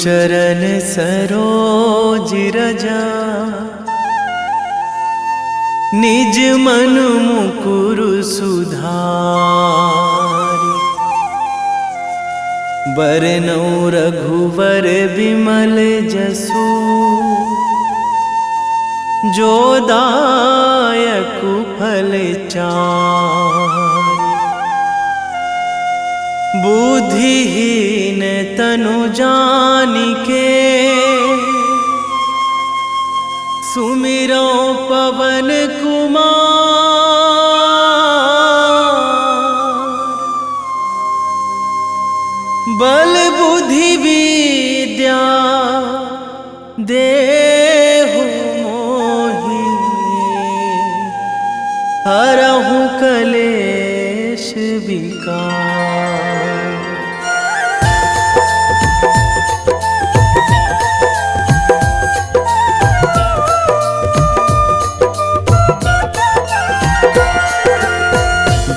चरण सरोज रजा, निज मन मुकुर सुधारि। बरनौ रघुवर बिमल जसु, जो दायक फल चारि। बुद्धिहीन तनु जानिके, सुमिरो पवन कुमार। बल बुद्धि विद्या देहु मोहि, हरहु कलेश विकार।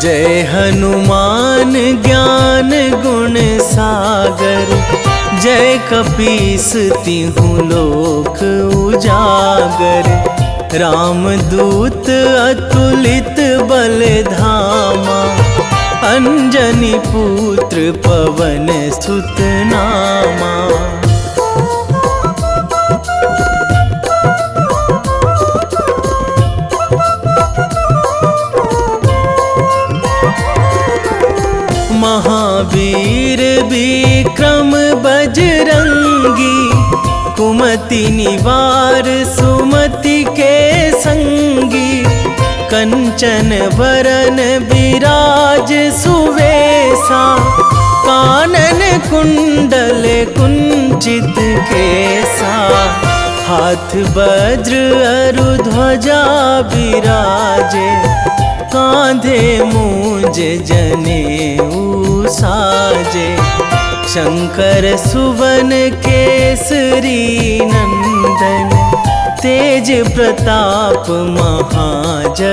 जय हनुमान ज्ञान गुण सागर, जय कपीस तिहुँ लोक उजागर। रामदूत अतुलित बल धामा, अंजनी पुत्र पवन सुत नामा। महावीर विक्रम बजरंगी, कुमति निवार सुमति के संगी। कंचन वरन विराज सुवेशा, कानन कुंडल कुंचित केसा। हाथ वज्र अरु ध्वजा बिराजे, कांधे मूंज जनेऊ साजे। शंकर सुवन केसरी नंदन, तेज प्रताप महाजगवंदन।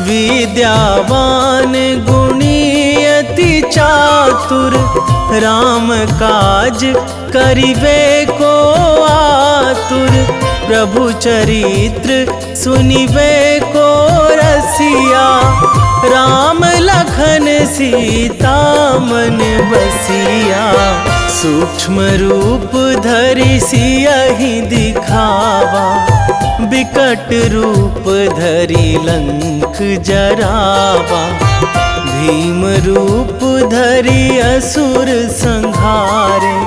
विद्यावान गुणी अति चातुर, राम काज करिबे को आतुर। प्रभु चरित्र सुनिबे को रसिया, राम लखन सीता मन बसिया। सूक्ष्म रूप धरि सियहि दिखावा, बिकट रूप धरि लंक जरावा। भीम रूप धरि असुर संहारे,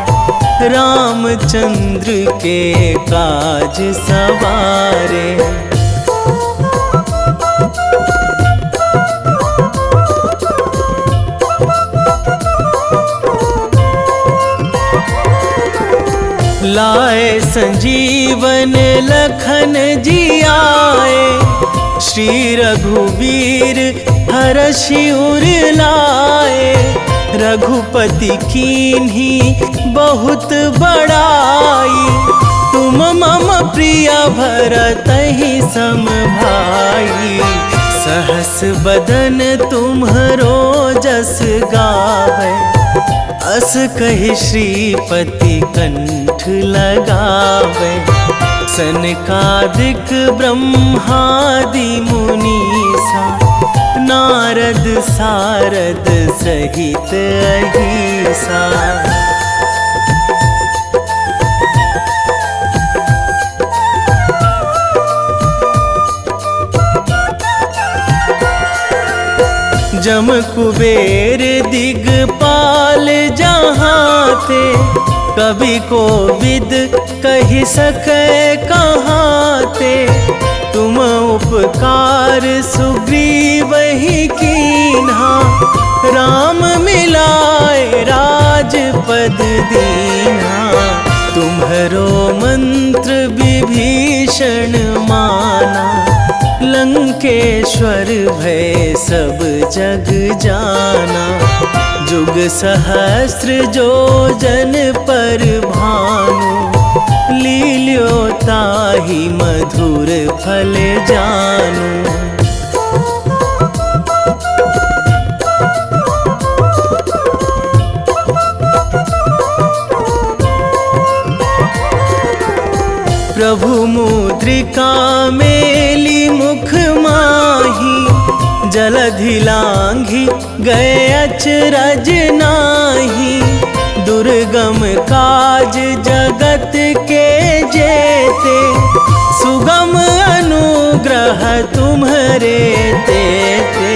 रामचंद्र के काज सवारे। लाए संजीवन लखन जियाए, श्री रघुवीर हरषि उर लाए। रघुपति कीन्ही बहुत बड़ाई, तुम मम प्रिय भरतहि सम भाई। सहस बदन तुम्हरो जस गावै, अस कहि श्रीपति कंठ लगावै। सनकादिक ब्रह्मादि मुनीसा, नारद सारद सहित अहिसा। जम कुबेर दिगपाल जहाँ थे, कवि कोविद कहि सकै कहाँ ते। तुम उपकार सुग्रीवहि कीन्हा, राम मिलाए राजपद दीन्हा। तुम्हरो मंत्र विभीषण माना, लंकेश्वर भय सब जग जाना। जुग सहस्र जो जन पर भानु, लील्यो ताहि मधुर फल जानू। प्रभु मुद्रिका मेली मुख माही, जलधि लांघी गए अचरज नाही। दुर्गम काज जगत के जेते, सुगम अनुग्रह तुम्हरे तेते।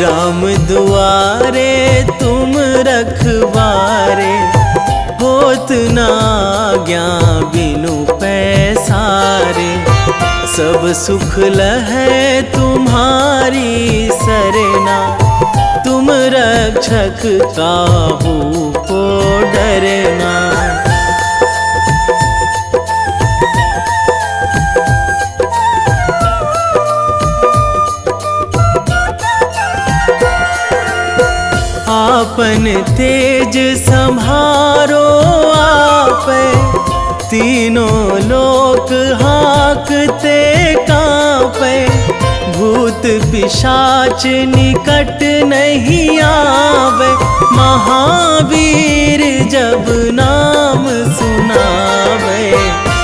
राम दुआरे तुम रखवारे, होत ना आज्ञा बिनु पैसारे। सब सुख लहै तुम्हारी सरना, तुम रक्षक काहू को डरना। आपन तेज संभारो आपै, तीनों लोक हाकते कांपै। भूत पिशाच निकट नहीं आवे, महावीर जब नाम सुनावे।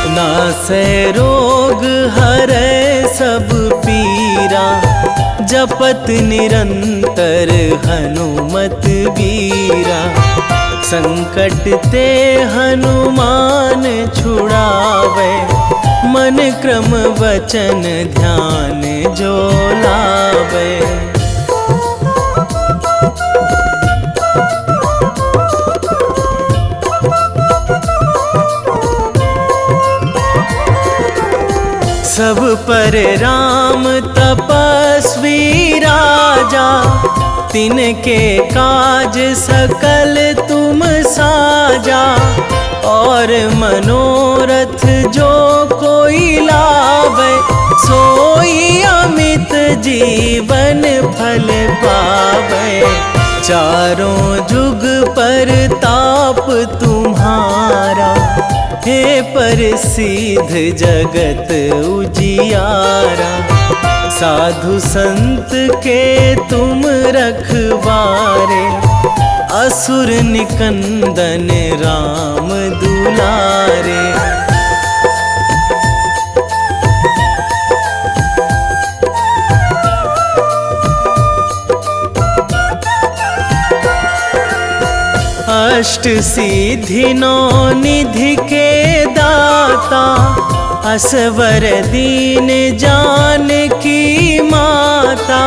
नासै रोग हरै सब पीरा, जपत निरंतर हनुमत बीरा। संकट ते हनुमान छुड़ावे, मन क्रम वचन ध्यान जो लावे। सब पर राम तपस्वी राजा, तिनके काज सकल तुम साजा। और मनोरथ जो कोई लावे, सोई अमित जीवन फल पावे। चारों जुग पर ताप तुम्हारा, हे प्रसिद्ध जगत उजियारा। साधु संत के तुम रखवारे, असुर निकंदन राम दुलारे। अष्ट सिद्धि नौ निधि के दाता, असवर दीन जानकी माता।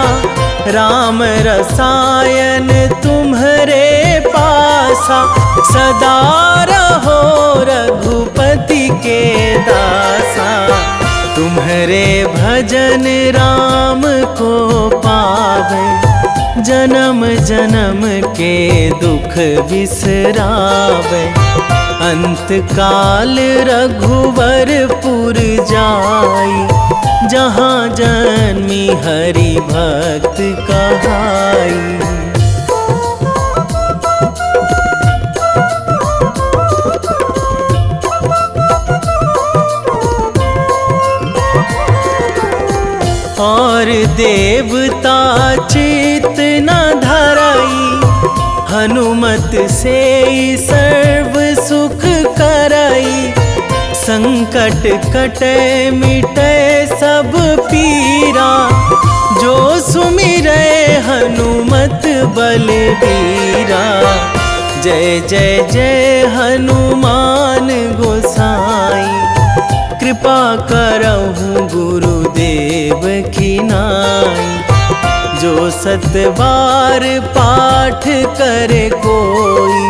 राम रसायन तुम्हरे पासा, सदा रहो रघुपति के दासा। तुम्हरे भजन राम को पावे, जन्म जन्म के दुख बिसरावे। अंत काल रघुवरपुर जाई, जहाँ जन्मी हरि भक्त कहाई। और देवता चित न धराई, हनुमत से सर्व सुख कराई। संकट कटे मिटे सब पीरा, जो सुमिरै हनुमत बलबीरा। जय जय जय हनुमान गोसाई, कृपा करहु गुरुदेव की नाई। जो सतबार पाठ करे कोई,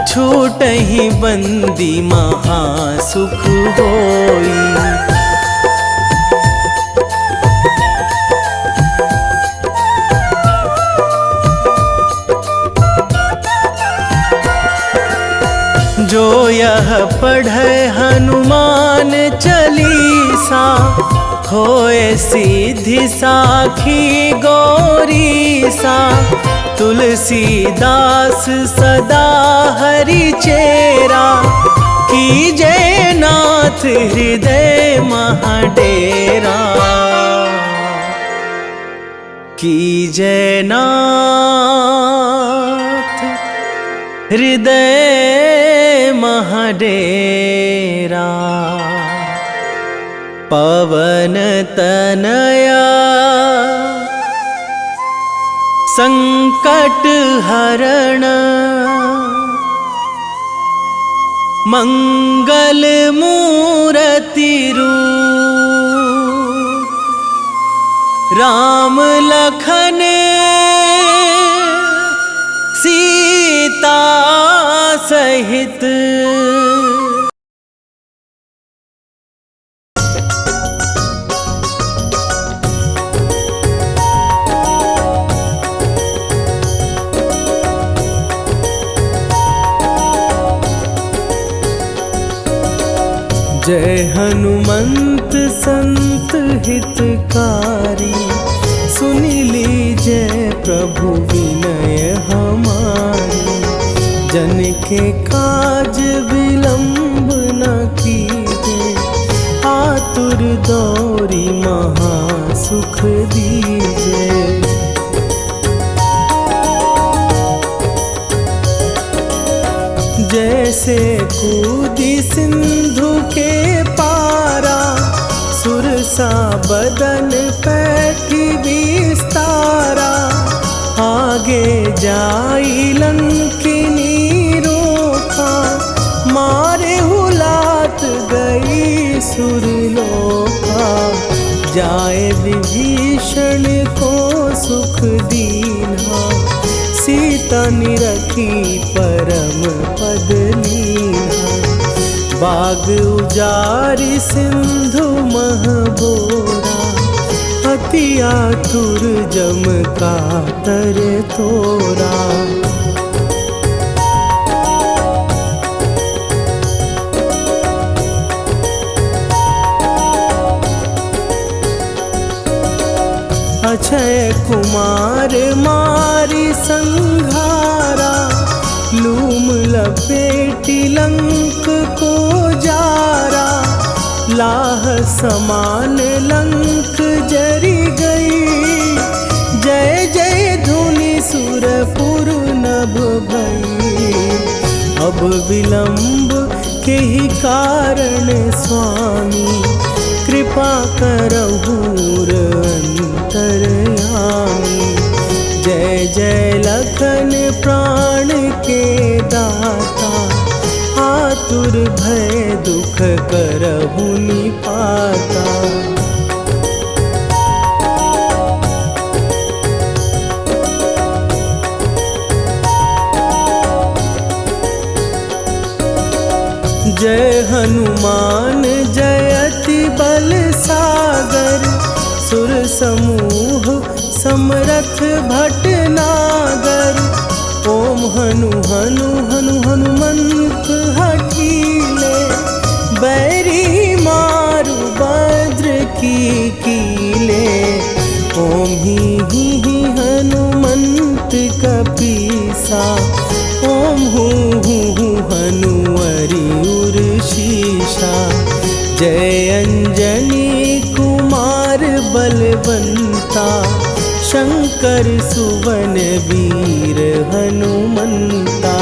छूटहि बंदी महासुख होई। जो यह पढ़े हनुमान चालीसा, होए सीधी साखी गौरीसा। तुलसीदास सदा हरि चेरा, कीजे नाथ हृदय महाडेरा, कीजे नाथ हृदय महाडेरा। पवन तनया संकट हरण, मंगल मूर्ति रूप, राम लखन सीता सहित। जय हनुमंत संत हितकारी, सुन लीजिए प्रभु विनय हमारी। जन के काज विलंब न कीजिए, आतुर दौरी महासुख दीजिए। जैसे कूदी सिंधु के पारा, सुरसा बदन पैठी विस्तारा। आगे जाई लंकिनी रोका, मारे हुलात गई सुरलोका। जाए विभीषण को सुख दीन्हा, सीता निरखी परम पद लीन्हा। बाग उजारि सिंधु महबोरा, अति आतुर जम कातर तोरा। अक्षय कुमार मारी संघारा, लूम लपेटी लंक को जारा। लाह समान लंक जरी गई, जय जय धुनि सुरपुर नभ भई। अब विलंब के ही कारण स्वामी, कृपा करहु अंतरयामी। जय जय लखन प्राण के दाता, आतुर भय दुख करहु निपाता। जय हनुमान जयति बल सागर, सुर समूह समरथ भटनागर। ओम हनु हनु हनु हनुमंत हठीले, बैरी मारु भद्र की कीले। ओम ही हनुमंत कपीसा, ओम हूँ हनुवरि उर शीशा। जय अंजनी कुमार बलवंता, शंकर सुवन वीर हनुमंता।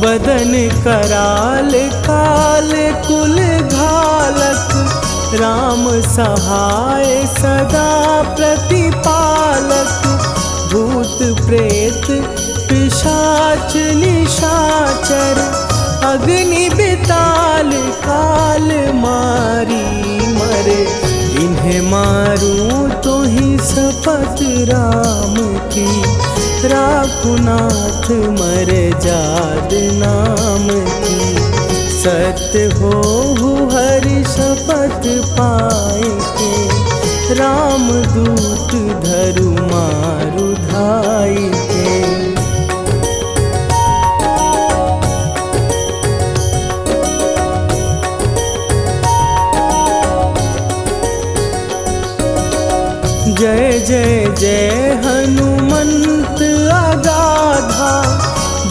बदन कराल काल कुल घालक, राम सहाय सदा प्रतिपालक। भूत प्रेत पिशाच निशाचर, अग्नि बिताल काल मारी मरे। इन्हें मारूं तो ही शपथ राम की, राखुनाथ मर जाद नाम की। सत्य हो हरि शपथ पाए के, राम दूत धरु मारु धाई के।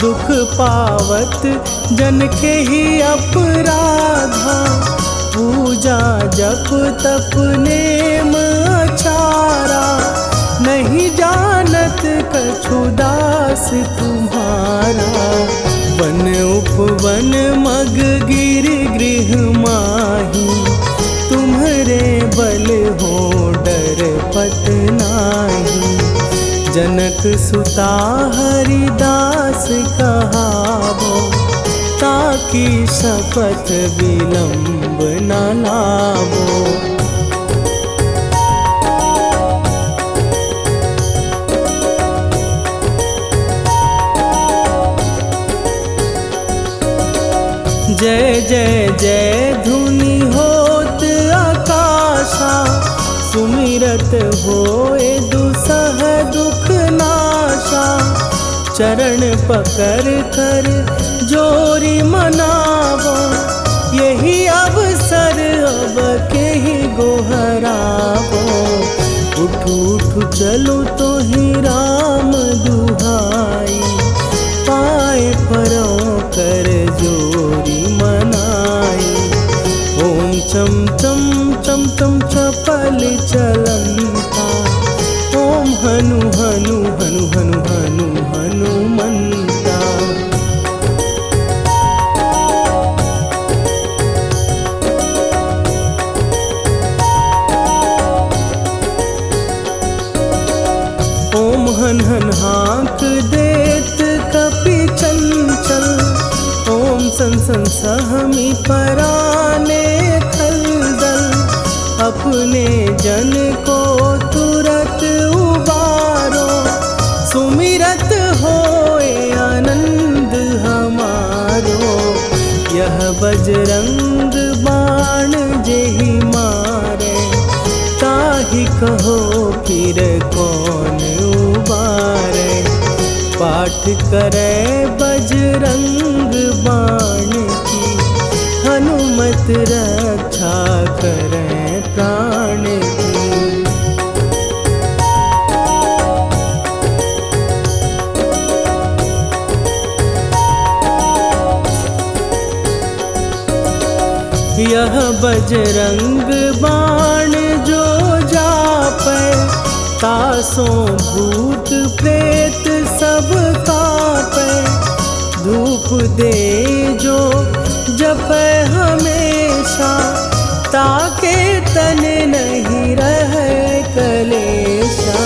दुख पावत जन के ही अपराधा। पूजा जप तप नेम अचारा, नहीं जानत कछु दास तुम्हारा। वन उपवन मग गिर गृह माही, तुम्हरे बल हो डर पत नाही। जनक सुता हरिदास कहावो, ताकि शपथ विलंब न लावो। जय जय जय धुनि होत आकाशा, सुमिरत होए दुसह दुख नाशा। चरण पकड़ कर जोरी मनावो, यही अवसर अब के ही गोहरावो। उठ उठ चलो तो ही राम दुहाई, पाए परों कर जोरी मनाई। ओम चम चम चम चम चपल चलंता, ओम हनु हनु हनु हनु हनु हनुमंता। ओम हन हन हाँक देत कपि चंचल, ओम सन सन सहमी पराने खलदल। अपने जन को तुरत उबारो, सुमिरत होए आनंद हमारो। यह बजरंग बाण जेहि मारे, ताहि कहो फिर कौन उबारे। पाठ करे बजरंग बाण की, हनुमत रक्षा करे प्राण की। यह बजरंग बाण जो जापै, तासों भूत प्रेत सब कापै। धूप दे जो जपै हमेशा, ताके तन नहीं रहे कलेशा।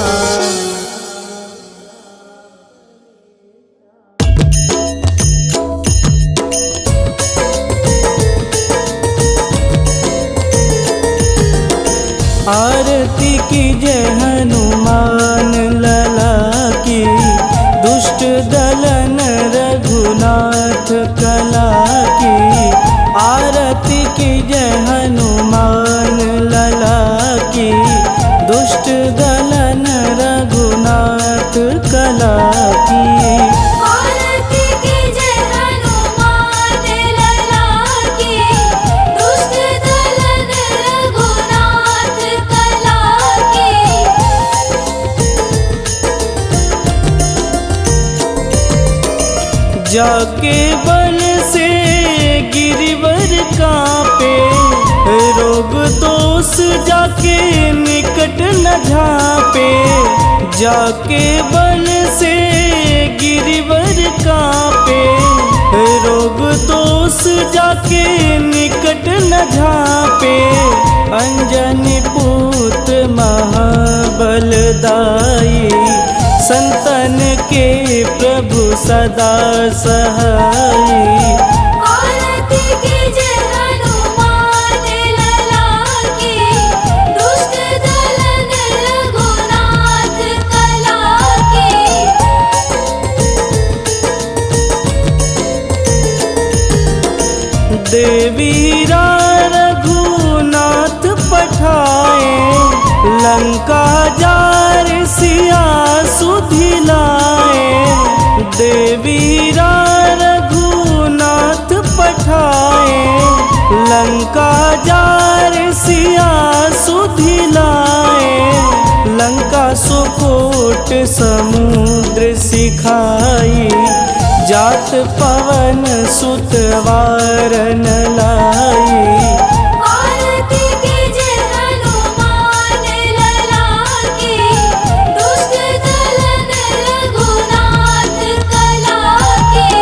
आरती की जय हनुमान लला की, दुष्ट दलन रघुनाथ कला की। आरती की जय हनुमान लला की, दुष्ट दलन रघुनाथ कला की। जाके बल से गिरिवर कांपे, रोग दोष जाके निकट न झांपे। जाके बल से गिरिवर कांपे, रोग दोष जाके निकट न झांपे। अंजनी पूत महाबलदाई, संतन के प्रभु सदा सहाई। आरती की जय हनुमान लला की, दुष्ट दलन रघुनाथ कला की। देवीरा रघुनाथ पठाए, लंका जार सिया सुधिलाए। देवीरा रघुनाथ पठाए, लंका जार सिया सुधिलाए। लंका सुकोट समुद्र सिखाई, जा तात पवन सुत वारन लाई। आरती कीजे हनुमान लला की, दुष्ट दलन रघुनाथ कला की।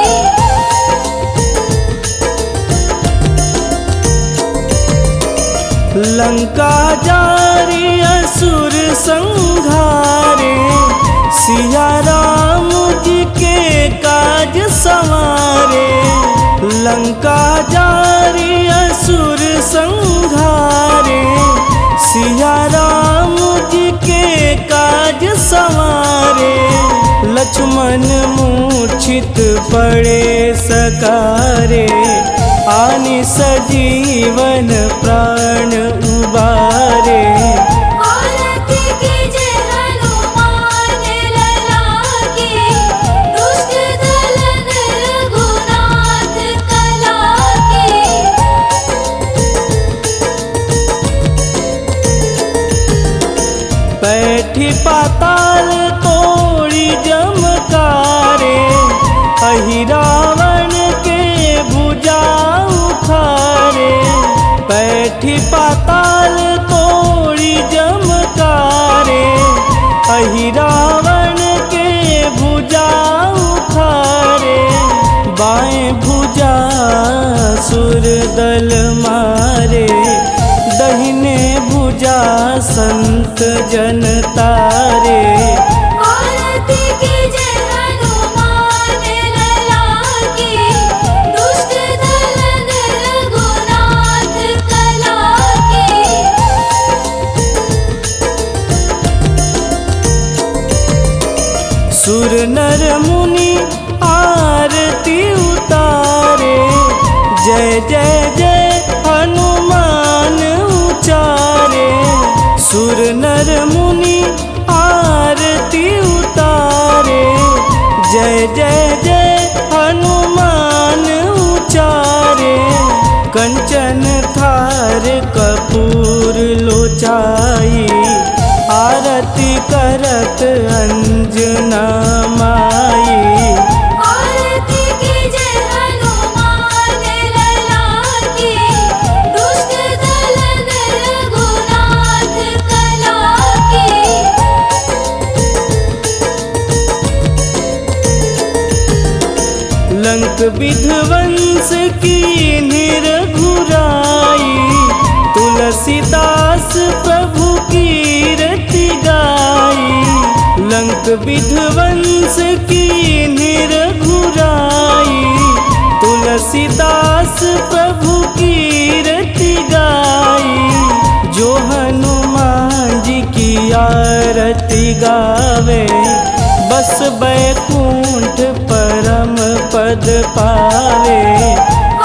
लंका जारी असुर संहारे, सिया राम जी के काज संवारे। लंका जारी असुर संहारे, सिया राम जी के काज संवारे। लक्ष्मण मूर्छित पड़े सकारे, आनि सजीवन प्राण उबारे। आरती कीजे हनुमान लला की, दुष्ट दलन रघुनाथ कला की। बैठी पाताल तोड़ी जमकारे, अहि रावण के भुजा उखारे। बैठी पाताल तोड़ी जमकारे, अहि रावण के भुजा उखारे। बाएं भुजा सुर दल मारे, दहिने भुजा संत जन तारे। आरती कीजे हनुमान लला की, दुष्ट दलन रघुनाथ कला की। सुर नर मुनि आरती उतारे, जय जय जय हनुमान उचारे। सुर नर मुनि आरती उतारे, जय जय जय हनुमान उचारे। कंचन थार कपूर लोचाई, आरती करत अंजना माई। आरती कीजे हनुमान लला की, दुष्ट दलन रघुनाथ कला की। लंक विध्वंस की निरघुराई, तुलसीदास प्रभु कीरति गाई। लंक विध्वंस की निरघुराई, तुलसीदास प्रभु कीरति गाई। जो हनुमान जी की आरती गावे, बस बैकुंठ परम पद पावे।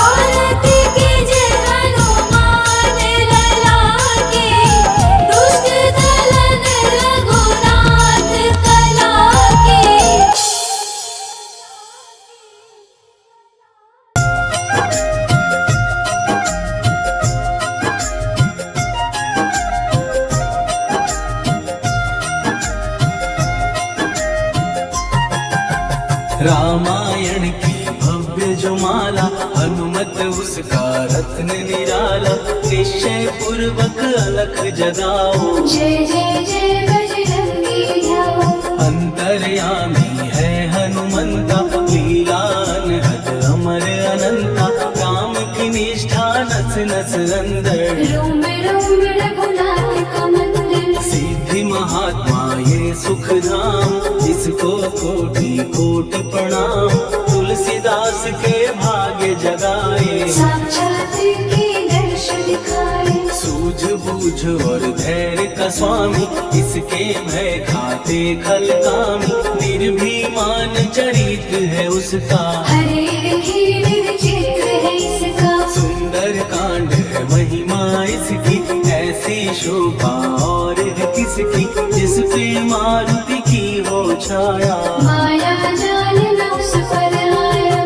आरती कीजे हनुमान लला की, दुष्ट दलन रघुनाथ कला की। रामायण की भव्य जो माला, हनुमत उसका रत्न निराला। निश्चय पूर्वक अलख जगाओ, जय जय जय बजरंगी ध्याओ। अंतर्यामी है हनुमंता, लीला अनहद अमर अनंता। काम की निष्ठा नस नस अंदर, रोम रोम रघुनाथ का मंदिर। सिद्धि महात्मा ये सुख धाम, इसको कोटि कोटि प्रणाम। तुलसीदास के भाग्य जगाए, साक्षात के दर्श दिखाए। सूझबूझ और धैर्य का स्वामी, इसके भय खाते खल कामी। निर्भीमान चरित्र है उसका, हरे हीर विचित्र है इसका। सुंदर कांड है महिमा इसकी। ऐसी शोभा और है किसकी, जिस पे मारुति की हो छाया। माया जाल न उस पर आया।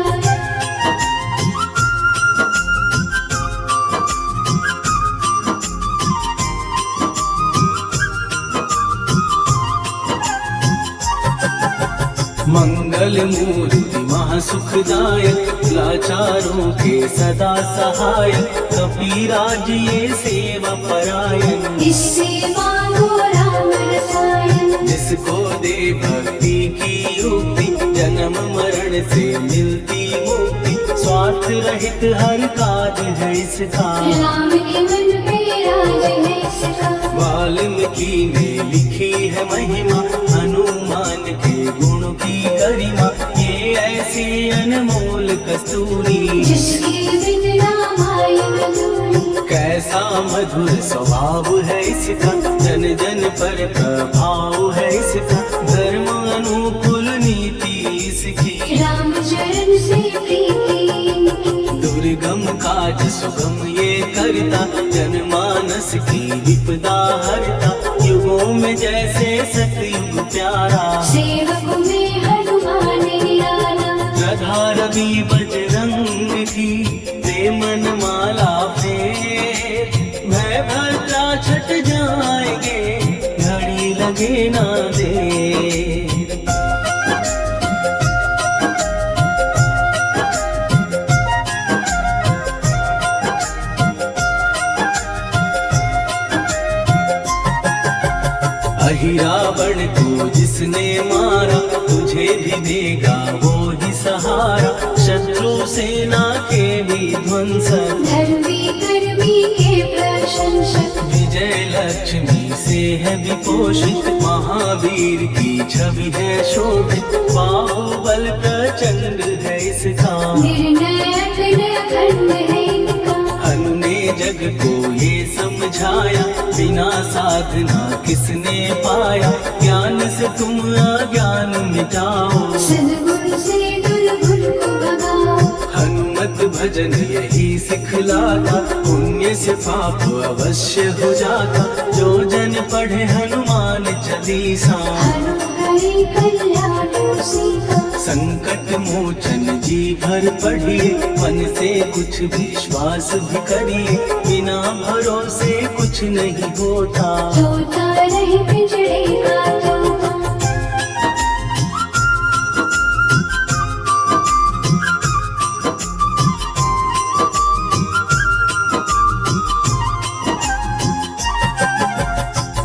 मंगल मूर्ति महासुखदायक, लाचारों के सदा सहायक, कपिराज ये सेवा परायण। इससे मांगो राम रसायन, जिसको दे भक्ति की युक्ति, जन्म मरण से मिलती मुक्ति, स्वार्थ रहित हर काज है इसका, राम के मन पे राज है इसका। वाल्मीकि ने लिखी है महिमा, हनुमान के गुण की गरिमा, ये ऐसी अनमोल कस्तूरी, जिसके बिन रामायण अधूरी। कैसा मधुर स्वभाव है इसका, जन जन पर प्रभाव है इसका, धर्म अनुकूल नीति इसकी, राम चरण से प्रीति इनकी। दुर्गम काज सुगम ये करता, जनमानस की विपदा हरता, युगों में जैसे सतयुग प्यारा, सेवक में हनुमान निराला। राधा रवि बजरंग की प्रेमन माला फेर, भय भद्रा छट जाएंगे, घड़ी लगे ना देर। रावण को जिसने मारा, तुझे भी देगा वो ही सहारा, शत्रु सेना के विध्वंसक, धर्मी कर्मी के प्रशंसक। विजय लक्ष्मी से है विपोषित, महावीर की छवि है शोभित, बाहुबल प्रचंड है इसका, निर्णायक अखंड है इनका। हनु ने जग को ये समझाया, बिना साधना किसने पाया, ज्ञान से तुम अज्ञान मिटाओ, सद्गुण से दुर्गुण को भगाओ। हनुमत भजन यही सिखलाता, पुण्य से पाप अवश्य हो जाता, जो जन पढ़े हनुमान चालीसा, हरि कल्याण सीता। संकट मोचन जी भर पढ़िए, मन से कुछ विश्वास भी करिए, बिना भरोसे कुछ नहीं होता, तोता रहे पिंजड़े का तोता।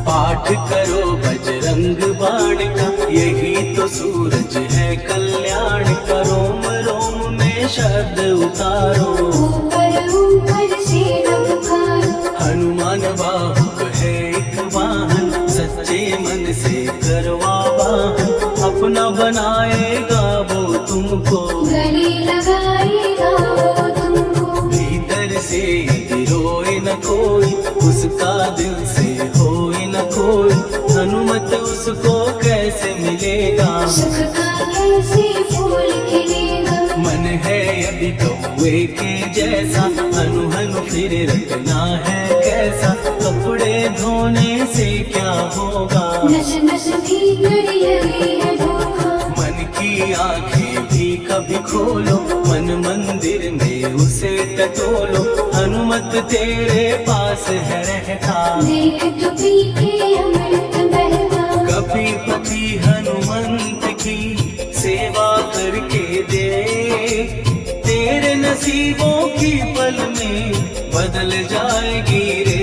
पाठ करो बजरंग बाण का, यही तो सूरज है कल्याण का, रोम रोम में शब्द उतारो, ऊपर ऊपर से न पुकारो। हनुमान बाहुक है एक वाहन, सच्चे मन से करवा वाहन, अपना बनाएगा वो तुमको, गले लगाएगा वो तुमको। भीतर से यदि रोए न कोई, उसका दिल से होए न कोई, हनुमत उसको कैसे मिलेगा, सुख का कैसे फूल खिलेगा। मन है यदि कौवे के जैसा, हनु हनु फिर रखना है कैसा, कपड़े धोने से क्या होगा, नस नस भीतर लगी है धोखा। मन की आंखें भी कभी खोलो, मन मंदिर में उसे टटोलो, हनुमत तेरे पास है रहता, देख तो पी के अमृत बहता। कभी पति हनुमंत की सेवा करके दे, तेरे नसीबों की पल में बदल जाएगी रे।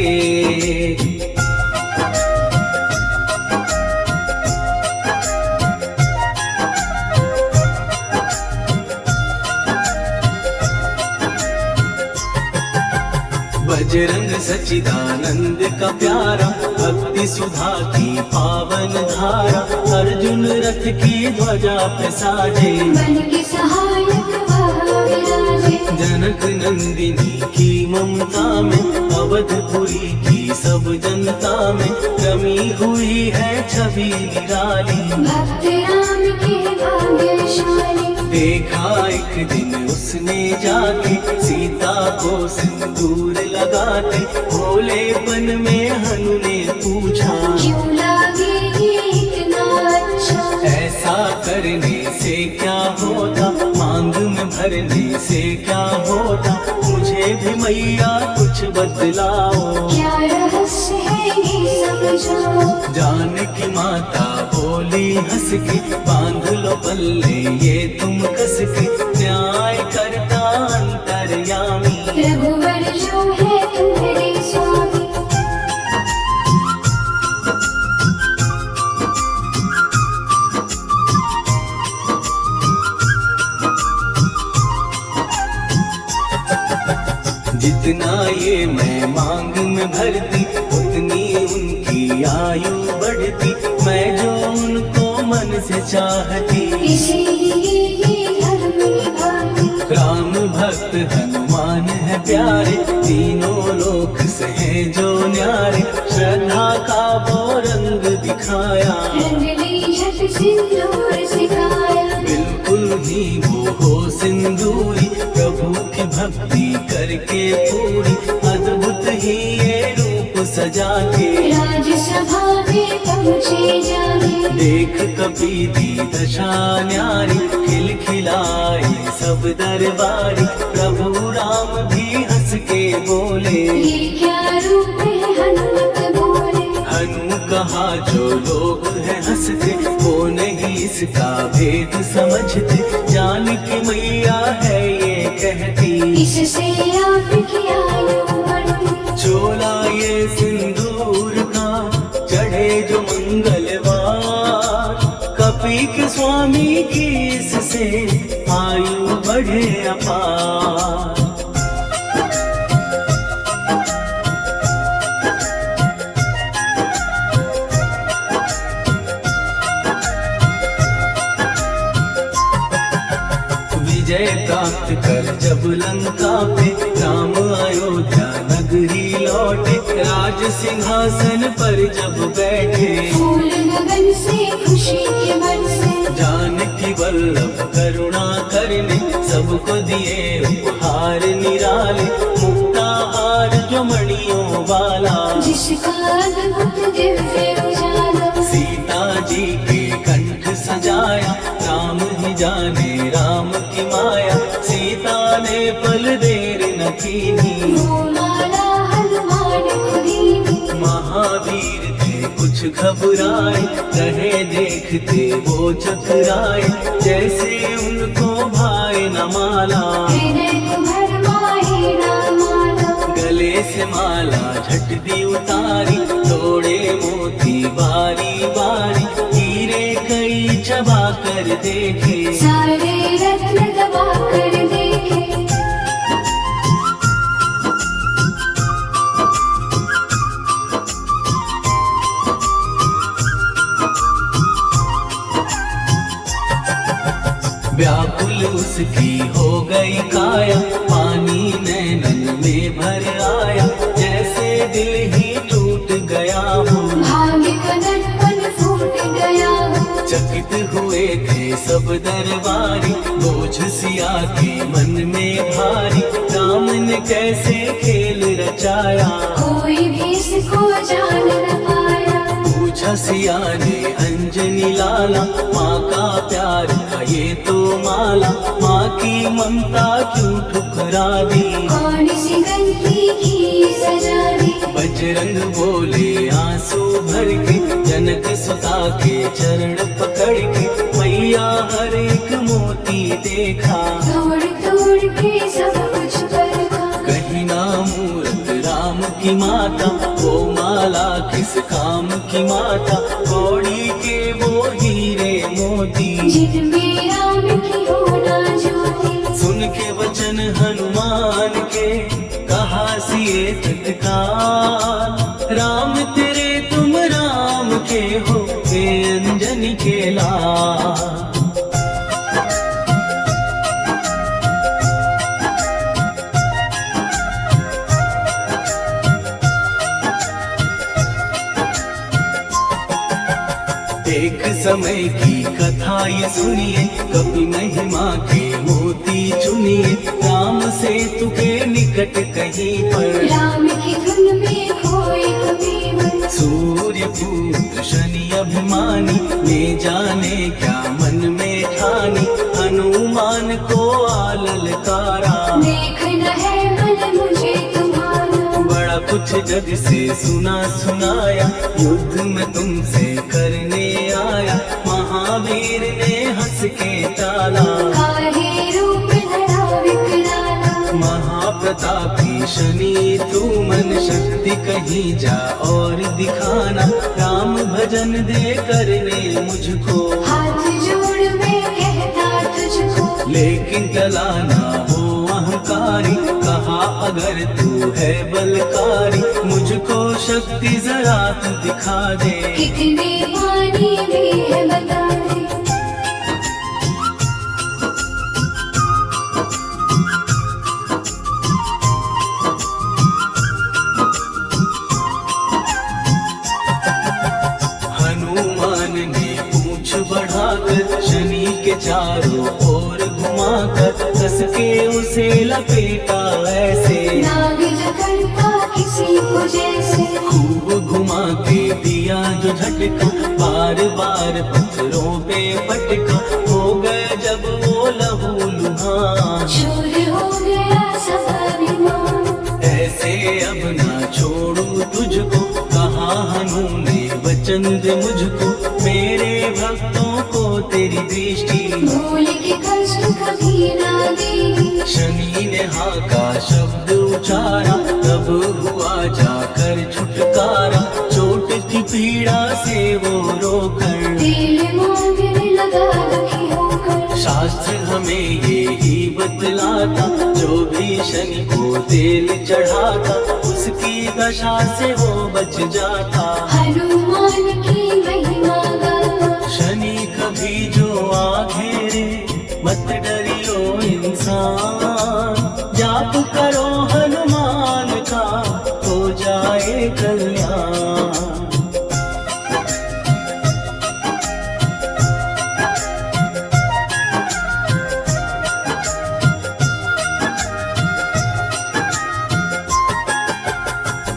बजरंग सच्चिदानंद का प्यारा, भक्ति सुधा की पावन धारा, अर्जुन रथ की ध्वजा पे साजे, मन के सहायक वह विराजे। जनक नंदिनी की ममता में, अवधपुरी की सब जनता में, रमी हुई है छवि निराली, भक्त राम के भाग्यशाली। देखा एक दिन उसने जाके, सीता को सिंदूर लगाते, भोलेपन में हनु ने पूछा, क्यों लागे ये इतना अच्छा। ऐसा करने से क्या होता, मांग में भरने से क्या होता, मुझे भी मैया कुछ बतलाओ, क्या रहस्य है ये समझाओ। जानकी माता बोली हंस के, बांध लो बल्ले ये तुम कस के, न्याय करता अंतर्यामी। रघुवर जो है तुम्हारे स्वामी। जितना ये मैं मांग में भरती, उतनी उनकी आयु बढ़ती। मैं जो उनको मन से चाहती, इसीलिए धर्म निभाती। राम भक्त हनुमान है प्यारे, तीनों लोक से हैं जो न्यारे। श्रद्धा का वो रंग दिखाया, रंग ली झट सिंदूर सिखाया। बिल्कुल ही वो हो सिंदूरी, प्रभु की भक्ति करके पूरी। अद्भुत ही ये रूप सजा के, राजसभा में पहुँचे जाने। देख कपी दी दशा न्यारी, खिलखिलाए सब दरबारी। प्रभु राम भी हंस के बोले, ये क्या रूप है हनुमत बोले। हनु कहा जो लोग हैं हंसते, वो नहीं इसका भेद समझते। जान की मैया है ये कहती, इससे आपकी आयु बढ़ती। चोला ये सिंदूर का चढ़े जो मंगलवार। कपी के स्वामी की इससे आयु बढ़े अपार। विजय प्राप्त कर जब लंका पे, राम अयोध्या नगरी लौटे। राज सिंहासन पर जब बैठे, फूल गगन से खुशी के मन से। जानकी वल्लभ करुणा करने, सबको दिए उपहार निराले। मुक्ताहार जो मणियों वाला, जिसका अद्भुत दिव्य उजाला। सीता जी के कंठ सजाया। राम ही जाने राम की माया, सीता ने पल देर न कीनी। वो माला हनुमान खुदीनी। महावीर थे कुछ घबराए, रहे देखते वो चकराए। जैसे उनको भाई न माला, हृदय को भरमाए ना माला। गले से माला झट दी उतारी। तोड़े मोती बारी बारी, हीरे कई चबा कर देखे। सारे रत्न दबा कर देखे। व्याकुल उसकी हो गई काया, पानी नैनन में भर आया। जैसे दिल ही टूट गया हो, भाग्य का दर्पण फूट गया हो। चकित हुए थे सब दरबारी। बोझ सिया के मन में भारी, राम ने कैसे खेल रचाया। कोई भी इसको जान न पाया। पूछा सिया ने अंजनी लाला, माँ का प्यार था ये तो माला। माँ की ममता क्यों ठुकरा दी, कौन सी गलती की सजा दी। बजरंग बोले आंसू भर के, जनक सुता के चरण पकड़ के। मैया हर एक मोती देखा, तोड़ तोड़ के सब कुछ परखा। कहीं ना मूरत राम की माता, वो माला किस काम की माता। कौड़ी के वो हीरे मोती, जिनमें राम की होना ज्योति। सुन के वचन हनुमान के, कहा सिए तत्काल। राम तेरे तुम राम के हो, हे अंजनी के लाल। एक समय की कथा ये सुनिए, कभी महिमा के मोती चुनिए। राम सेतु के निकट कहीं पर, राम की धुन में खोए कभी मन। सूर्य पुत्र शनि अभिमानी, ने जाने क्या मन में ठानी। हनुमान को आललकारा, देखना है मन मुझे तुम्हारा। बड़ा कुछ जग से सुना सुनाया, युद्ध में तुमसे करने आया। महावीर ने ने हंस के टाला। काहे रूप धरा विकराला, महाप्रतापी शनि तू मन शक्ति कहीं जा और दिखाना। राम भजन दे करने मुझको, हाथ जोड़ मैं कहता तुझको। लेकिन टला ना हो अहंकारी, कहा अगर तू है बलकारी। मुझको शक्ति जरा तू दिखा दे, कितने पानी भी है बता दे। हनुमान ने पूंछ बढ़ाकर शनि के चारों ओर घुमाकर कस के उसे लपेटा ऐसे। नाग जकड़ता किसी को जैसे, खूब घुमा के दिया जो झटका, बार बार पत्थरों पे पटका। हो गए जब वो लहू लुहान, चूर हो गया सब अभिमान। ऐसे अब ना छोड़ू तुझको, कहा हनु ने वचन दे मुझको। मेरे भक्तों को तेरी दृष्टि, भूल के कष्ट कभी ना दी। शनि ने हाँ का शब्द उचारा, तब हुआ जाकर छुटकारा। चोट की पीड़ा से वो रोकर, दिल मांगने लगा दुखी होकर। शास्त्र हमें ये ही बतलाता, जो भी शनि को तेल चढ़ाता उसकी दशा से वो बच जाता। हनुमान की महिमा गाता, शनि कभी जो आ घेरे मत डरियो इंसान। जाप करो हनुमान का हो जाए कल्याण।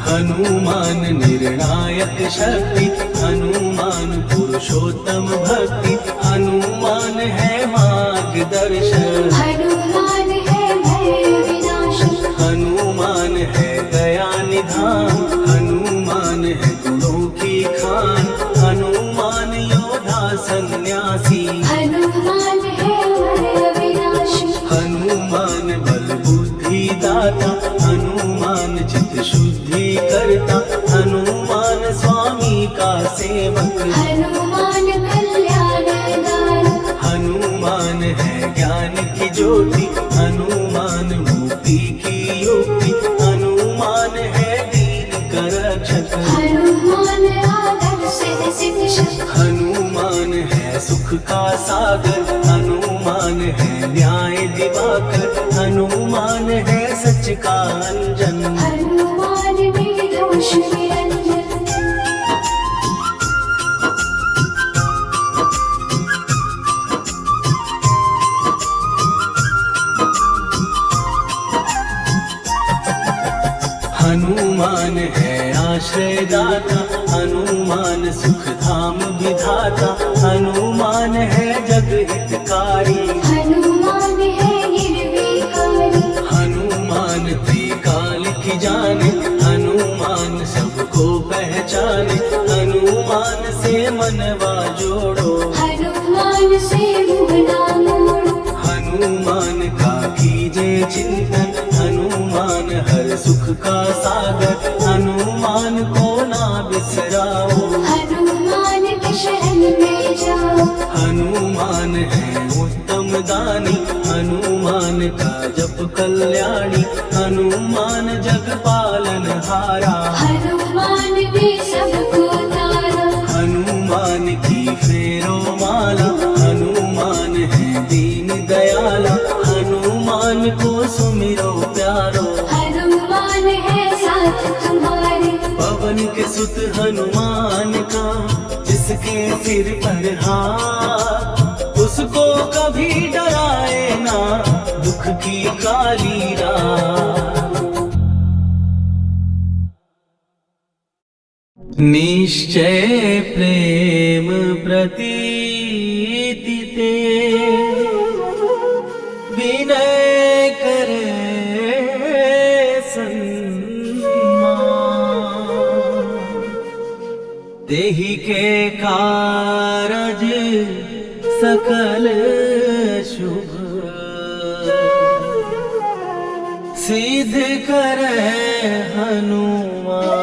हनुमान निर्णायक शक्ति, हनुमान पुरुषोत्तम भक्ति। हनुमान है मार्गदर्शन, हनुमान है भय विनाशक। हनुमान है दया निधान। हनुमान है गुणों की खान, हनुमान योद्धा सन्यासी। हनुमान है भय विनाशक, हनुमान बल बुद्धि दाता, हनुमान चित्त शुद्धि करता। हनुमान स्वामी का सेवक, हनुमान कल्याणदान। हनुमान है ज्ञान की ज्योति। हनुमान मुक्ति की युक्ति, हनुमान है दीन का रक्षक। हनुमान आदर्श है शिक्षक, हनुमान है सुख का सागर। हनुमान है न्याय दिवाकर, हनुमान है सच का अंजन। हनुमान निर्दोष निरंजन। हनुमान है आश्रयदाता, हनुमान सुख धाम विधाता। हनुमान है जग हितकारी, हनुमान है निर्विकारी। हनुमान त्रिकाल की जाने। हनुमान सबको पहचाने, हनुमान से मनवा जोड़ो। हनुमान से मुँह ना मोड़ो, हनुमान का कीजे चिंतन। हनुमान हर सुख का सागर, हनुमान को ना बिसराओ। हनुमान के शरण में जाओ। हनुमान है उत्तम दानी, हनुमान का जप कल्याणी। हनुमान जग पालन हारा, हनुमान ने सबको तारा। हनुमान की फेरो माला। हनुमान है दीन दयाला, हनुमान को सुमिरो प्यारो। हनुमान है साथ तुम्हारे, पवन के सुत हनुमान का, जिसके सिर पर हाथ, उसको कभी डराए ना दुख की काली रात। निश्चय प्रेम प्रतीति ते, विनय करे सन्मान। देहि के कारज सकल सकल शुभ सिद्ध करे हनुमान।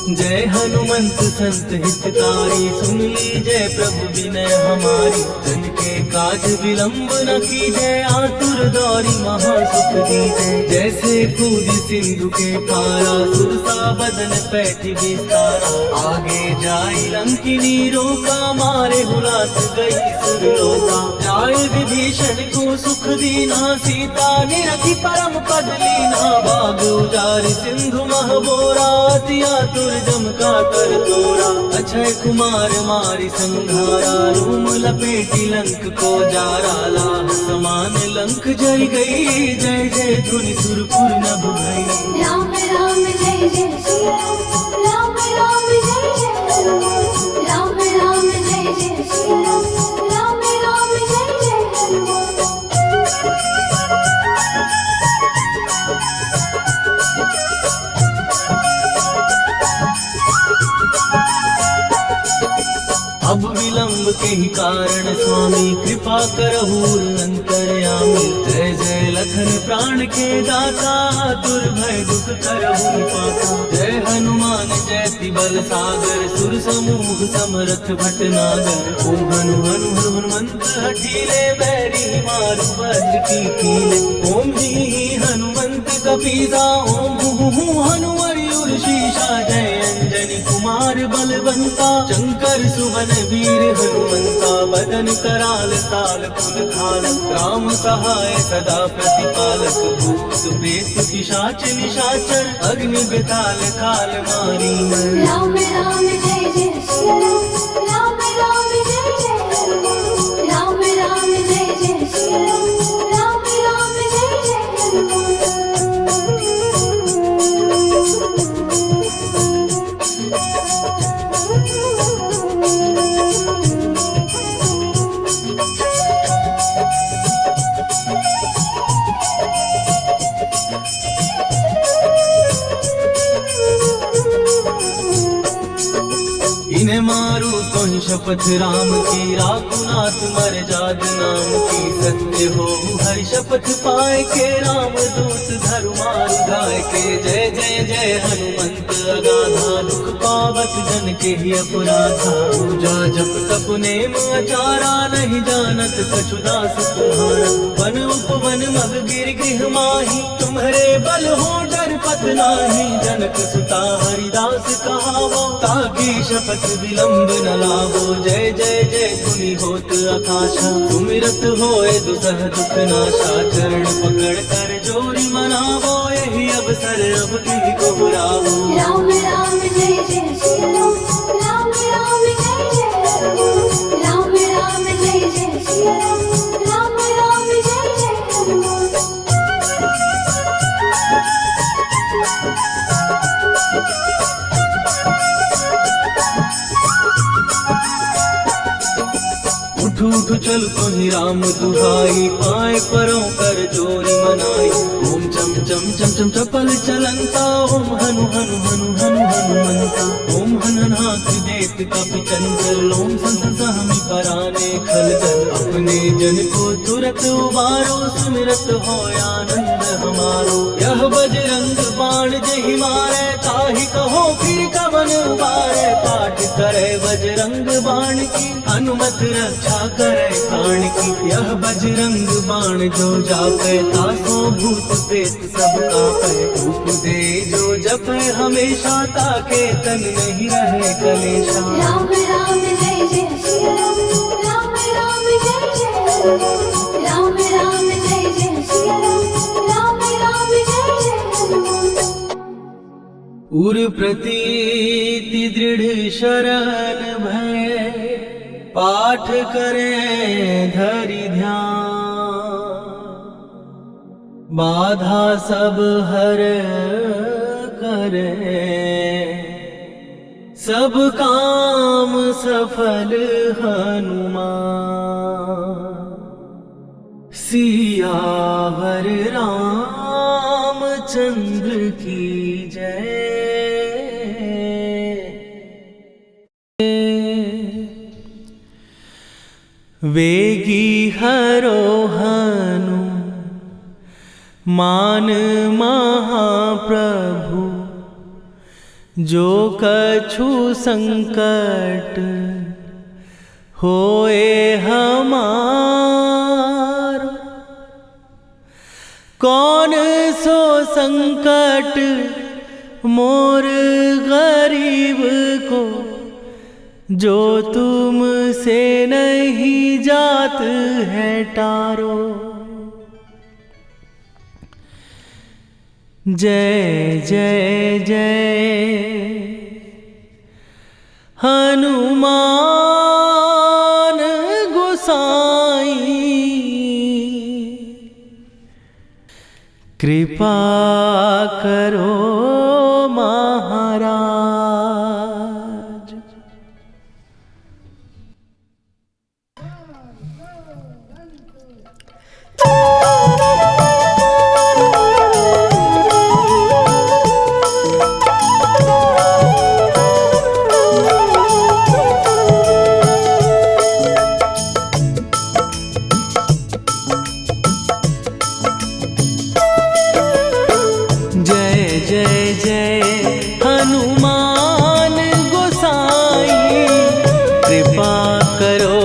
जय हनुमंत संत हितकारी, सुन लीजय प्रभु विनय हमारी। जन के काज विलंब न कीजय, आतुर दौरी महासुख दीजय। जैसे कूद सिंधु के पारा, सुरसा बदन पैठी विस्तारा। आगे जाई लंकिनी रोका, मारे हुलात गई सुरलोका। जाय विभीषण को सुख दीना, सीता निरखी परम पद लीना। बाग उजारि सिंधु महबोरा, अति आतुर जम का कर तोरा। अक्षय कुमार मारि संघारा, रूम लपेटी लंक को जारा। लाह समान लंक जय गई, जय जय धुनि सुरपुर नभ भई। राम राम जय जय श्री राम, राम राम जय जय हनुमान। राम राम जय जय श्री राम, राम राम जय जय हनुमान। अब विलंब के ही कारण स्वामी, कृपा करहु अंतर्यामी। जय जय लखन प्राण के दाता, दुर्भय दुख करहु पाता। जय हनुमान जयति बल सागर, सुर समूह समरथ भटनागर। ओम हनु हनु हनुमंत हठीले, बैरी मारु वज्र की कीले। ओम ही हनुमंत कपीसा, ओम हु हनुमरि उर्शीषा। जय अंजनी कुमार बलवंता, शंकर सुवन वीर हनुमंता। बदन कराल ताल फुल खाल, राम सहाय सदा प्रतिपालक। भूत प्रेत पिशाच निशाचर, अग्नि बेताल काल मारी मर। राम राम जय जय श्री राम, राम राम जय जय हनुमान। राम राम जय जय श्री राम, राम राम जय जय हनुमान। इन्हें मारू तो ही शपथ राम की, राकुनाथ मर जाद नाम की। सत्य हो हरि शपथ पाए के, राम दूत धरु मारु गाय के। जय जय जय हनुमंत अगाधा, दुख पावत जन के ही अपराधा। पूजा जप तप नेम आचारा, नहीं जानत कछु दास तुम्हारा। वन उपवन मग गिर गृह माही, तुम्हारे बल हो डर पत नाही। जनक सुता हरिदास कहावो, ताकि शपथ विलंब न लावो। जय जय जय धुनि होत आकाशा, सुमिरत होए दुसह दुख नाशा। चरण पकड़ कर जोरी मनावो, यही अवसर अब की को बुलावो। राम राम जय जय श्री राम, राम राम जय जय हनुमान। राम राम जय जय श्री राम, राम राम जय जय हनुमान। उठ उठ चल तो ही राम दुहाई, पाए परों कर जोरी मनाई। ओम चम चम चम चम चपल चलंता, ओम हनु हनु हनु हनु हनुमंता। ओम हननाथ देत कपि चंचल, ओम सन सहमि पराने खलदल। अपने जन को तुरत उबारो, सुमिरत हो आनंद हमारो। यह बजरंग बाण जहि मारे, ताहि कहो फिर कवन उबारे। पाठ करे बजरंग बाण की, हनुमत रक्षा करे प्राण की। यह बजरंग बाण जो जापे, तासो भूत प्रेत सब कापे। रूप दे जो जपे हमेशा, ताके तन नहीं रहे कलेशा। राम राम जय जय श्री राम, राम राम जय जय हनुमान। राम राम जय जय श्री राम, उर प्रतीति दृढ़ शरण भय, पाठ करें धरि ध्यान। बाधा सब हर करे, सब काम सफल हनुमान। सियावर रामचंद्र की जय। वेगी हरोहनु मान महाप्रभु, जो कछु संकट होए हमार। कौन सो संकट मोर गरीब को, जो तुम से नहीं जात है टारो। जय जय जय हनुमान गोसाई, कृपा करो महाराज। कृपा करो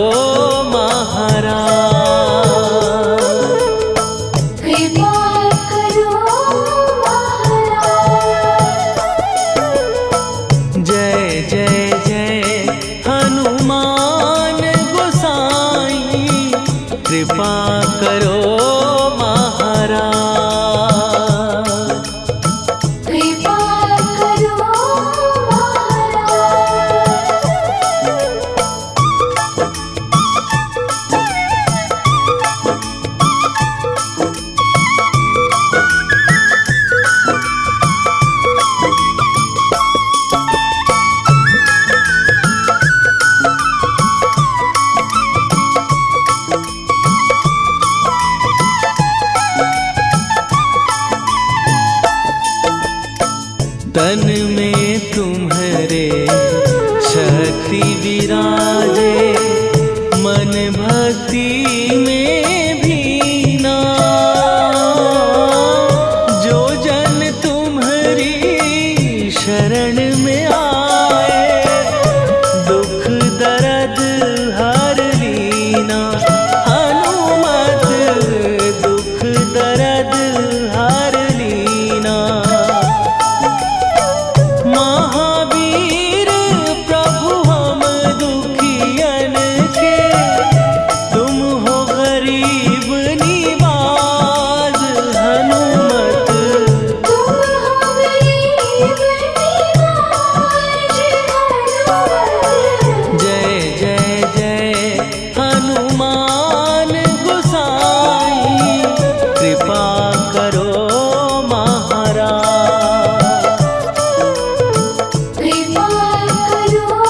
महाराज। कृपा करो तन में तुम्हारे शक्ति विराजे, मन भक्ति में भीना। जो जन तुम्हारी शरण में आए, दुख दर्द हर लीना। हनुमत दुख दर्द हर लीना। महावीर प्रभु हम दुखियन के, तुम हो गरीब निवाज। हनुमत तुम हो गरीब निवाज। जय जय जय हनुमान गोसाई, कृपा करो महाराज। कृपा करो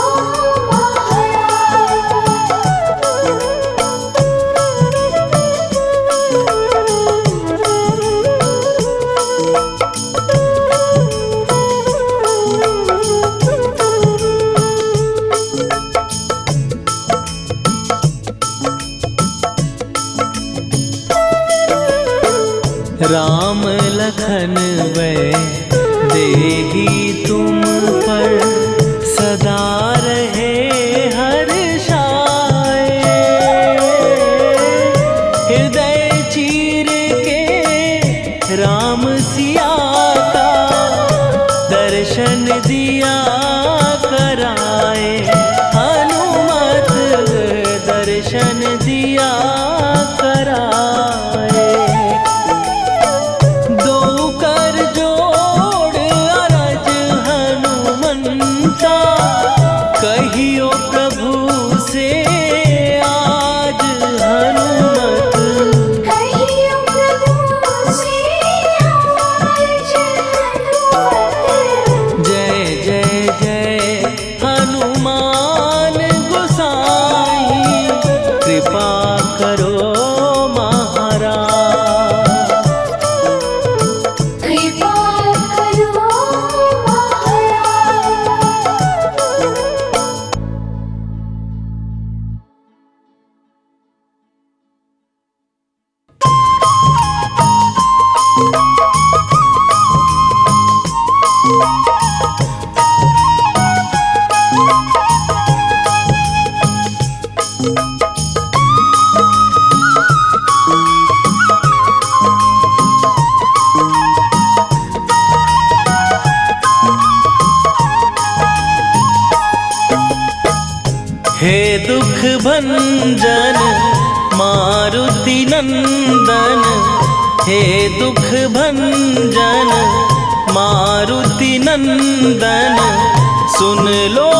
राम लखन वै देही तुम पर, सदा रहे हर्षाए। हृदय चीर के राम सिया का, दर्शन दिया कराए। हनुमत दर्शन दिया कराए। दो कर जोड़ अरज हे दुख भंजन मारुति नंदन, हे दुख भंजन मारुति नंदन, सुन लो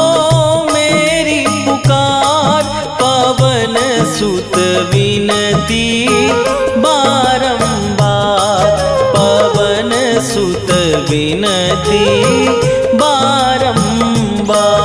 मेरी पुकार, पवन सुत विनती बारंबार, पवन सुत विनती बारंबार।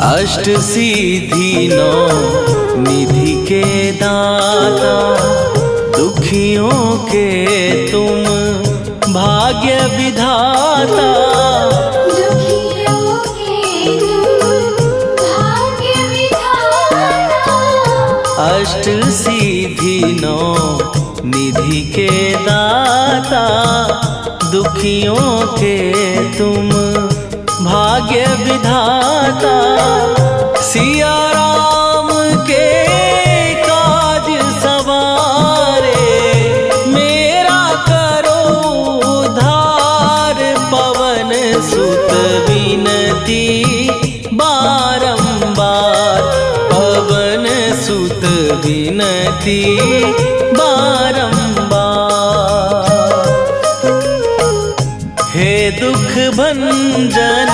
अष्ट सिद्धि नौ निधि के दाता, दुखियों के तुम भाग्य विधाता, दुखियों के तुम भाग्य विधाता। अष्ट सिद्धि नौ निधि के दाता, दुखियों के तुम भाग्य विधाता, सिया राम के काज सवारे, मेरा करो उद्धार, पवन सुत विनती बारंबार, पवन सुत विनती बारंबार। हे दुख भंजन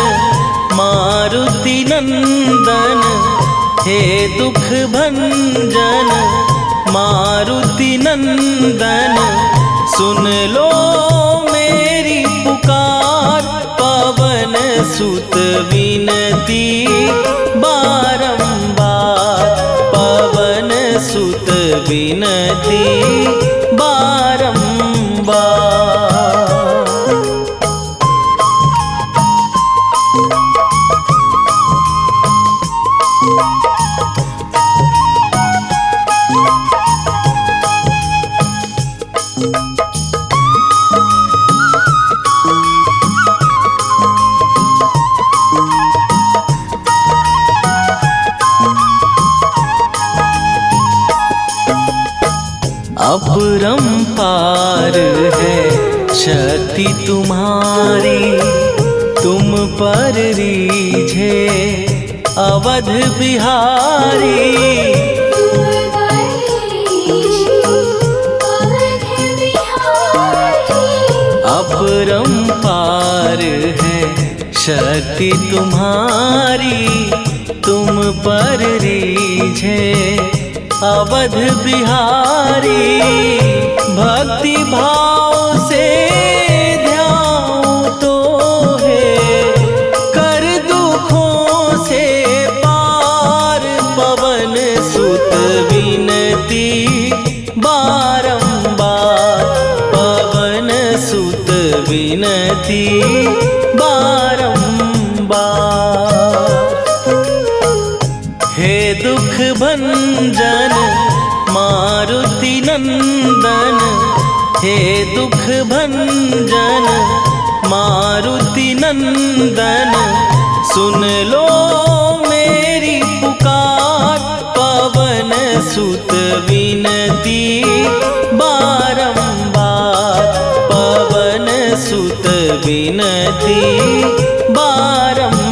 मारुति नंदन, हे दुख भंजन मारुति नंदन, सुन लो मेरी पुकार, पवन सुत विनती बारंबार, पवन सुत विनती बारंबार। अपरंपार है शक्ति तुम्हारी, तुम पर रीझे अवध बिहारी, तुम बरीशी अवध बिहारी। अपरंपार है शक्ति तुम्हारी, तुम पर रीझे अवध बिहारी, भक्ति भाव से ध्याऊं तो है, कर दुखों से पार, पवन सुत विनती बारंबार, पवन सुत विनती बारंबार। हे दुख भंजन मारुति नंदन, हे दुख भंजन मारुति नंदन, सुन लो मेरी पुकार, पवन सुत विनती बारंबार, पवन सुत विनती बारंबार।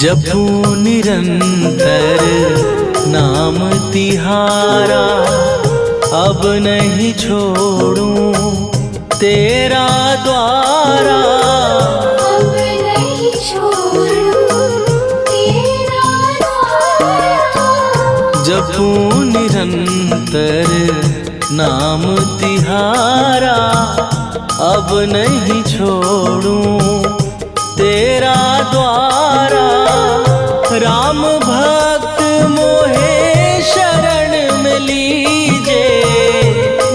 जपू निरंतर नाम तिहारा, अब नहीं छोड़ूं तेरा द्वारा, अब नहीं छोड़ूं तेरा द्वारा। जपू निरंतर नाम तिहारा अब नहीं छोड़ूं तेरा द्वारा। राम भक्त मोहे शरण में लीजे,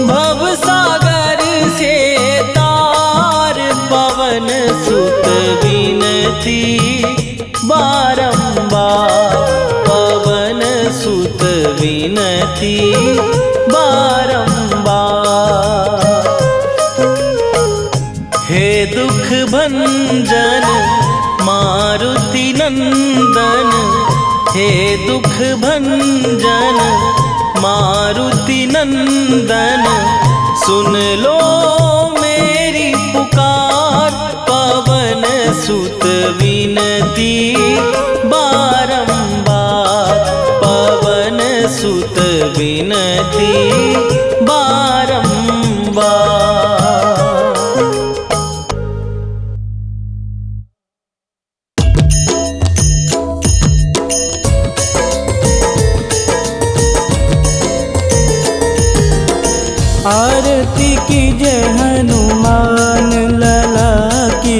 भव सागर से तार पवन सुत विनती बारंबार, पवन सुत विनती बारंबार। हे दुख भंजन मारुति नंदन, हे दुख भंजन मारुति नंदन, सुन लो मेरी पुकार, पवन सुत विनती बारंबार, पवन सुत विनती बारंबार। आरती कीजय हनुमान लला की,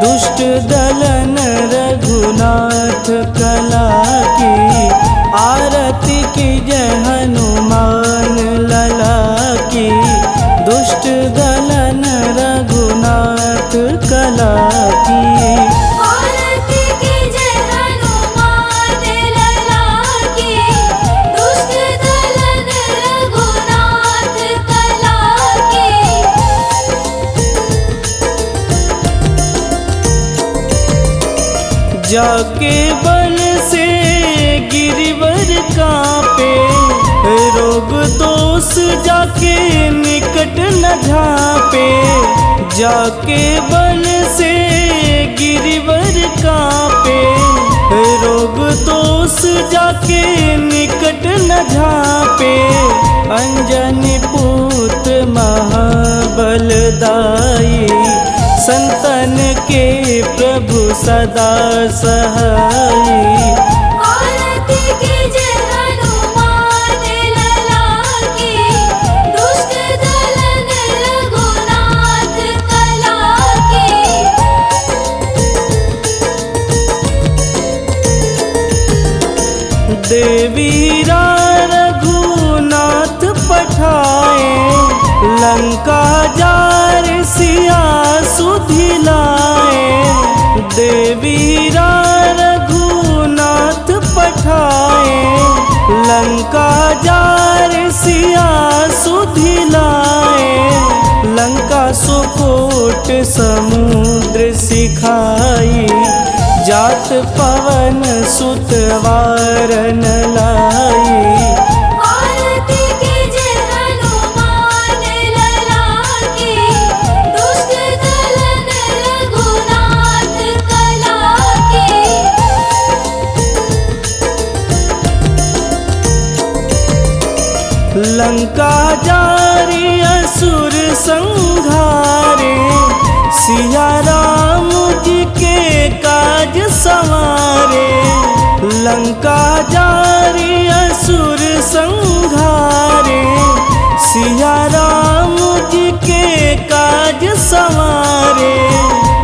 दुष्ट दलन रघुनाथ कला की। आरती कीजय हनुमान लला की, दुष्ट दलन रघुनाथ कला की। आरती कीजय हनुमान लला की, दुष्ट दलन रघुनाथ कला की। जाके बन से गिरिवर कांपे, रोग दोष जाके निकट न झांपे। जाके बन से गिरिवर कांपे, रोग दोष जाके निकट न झांपे। अंजनी पूत महाबलदाई, संतन के प्रभु सदा सहाई। आरती कीजय हनुमान लला की, दुष्ट दलन रघुनाथ कला की। देवीरा रघुनाथ पठाए, लंका जार सिया सुधिलाए। देवीरा रघुनाथ पठाए, लंका जार सिया सुधिलाए। लंका सुकोट समुद्र सिखाई, जात पवन सुत वारन लाई। आरती कीजय हनुमान लला की, दुष्ट दलन रघुनाथ कला की। लंका जारी असुर संहारे, सिया राम जी के काज संवारे। लंका जारी असुर संहारे, सिया राम जी के काज संवारे।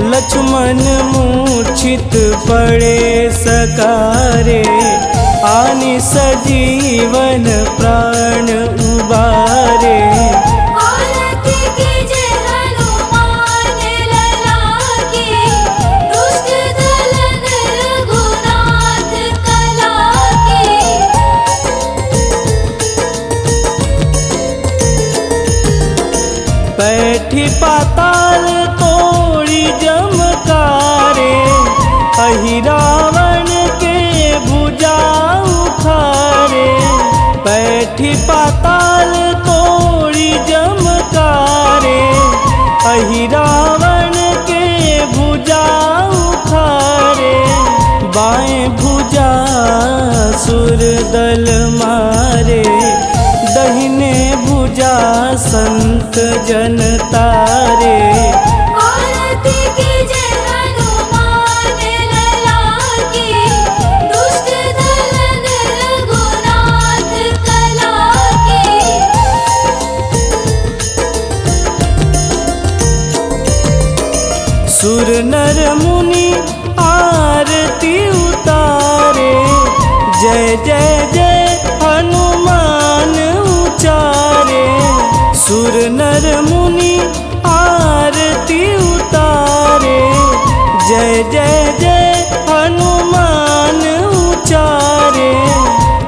लक्ष्मण मूर्छित पड़े सकारे, आनि सजीवन प्राण उबारे। आरती कीजय हनुमान लला की, दुष्ट दलन रघुनाथ कला की। बैठी पाताल तोड़ी जमकारे, अहि रावण के भुजा उखारे। बैठी पाताल तोड़ी जमकारे, अहि रावण के भुजा उखारे। बाएं भुजा सुर दल मारे, दहिने भुजा संत जन तारे। आरती कीजय हनुमान लला की, दुष्ट दलन रघुनाथ कला की। सुर नर मुनि आरती उतारे, जय जय जय हनुमान उचारे।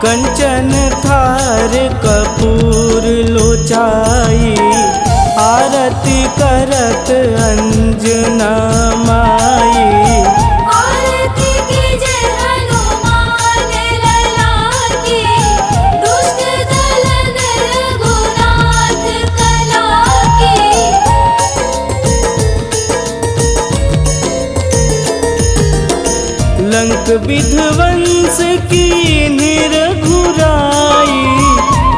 कंचन थार कपूर लोचाई, आरती करत अंजना माई। आरती कीजे हनुमान लला की, दुष्ट दलन रघुनाथ कला की। लंक विध्वंस की निरघुराई,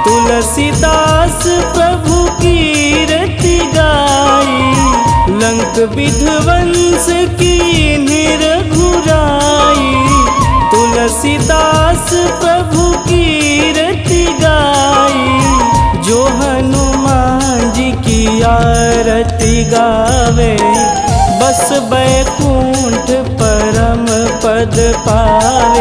तुलसीदास प्रभु कीरति गाई। लंक विध्वंस की निरघुराई, तुलसीदास प्रभु कीरति गाई। जो हनुमान जी की आरती गावे, बस बैकुंठ परम पद पावे।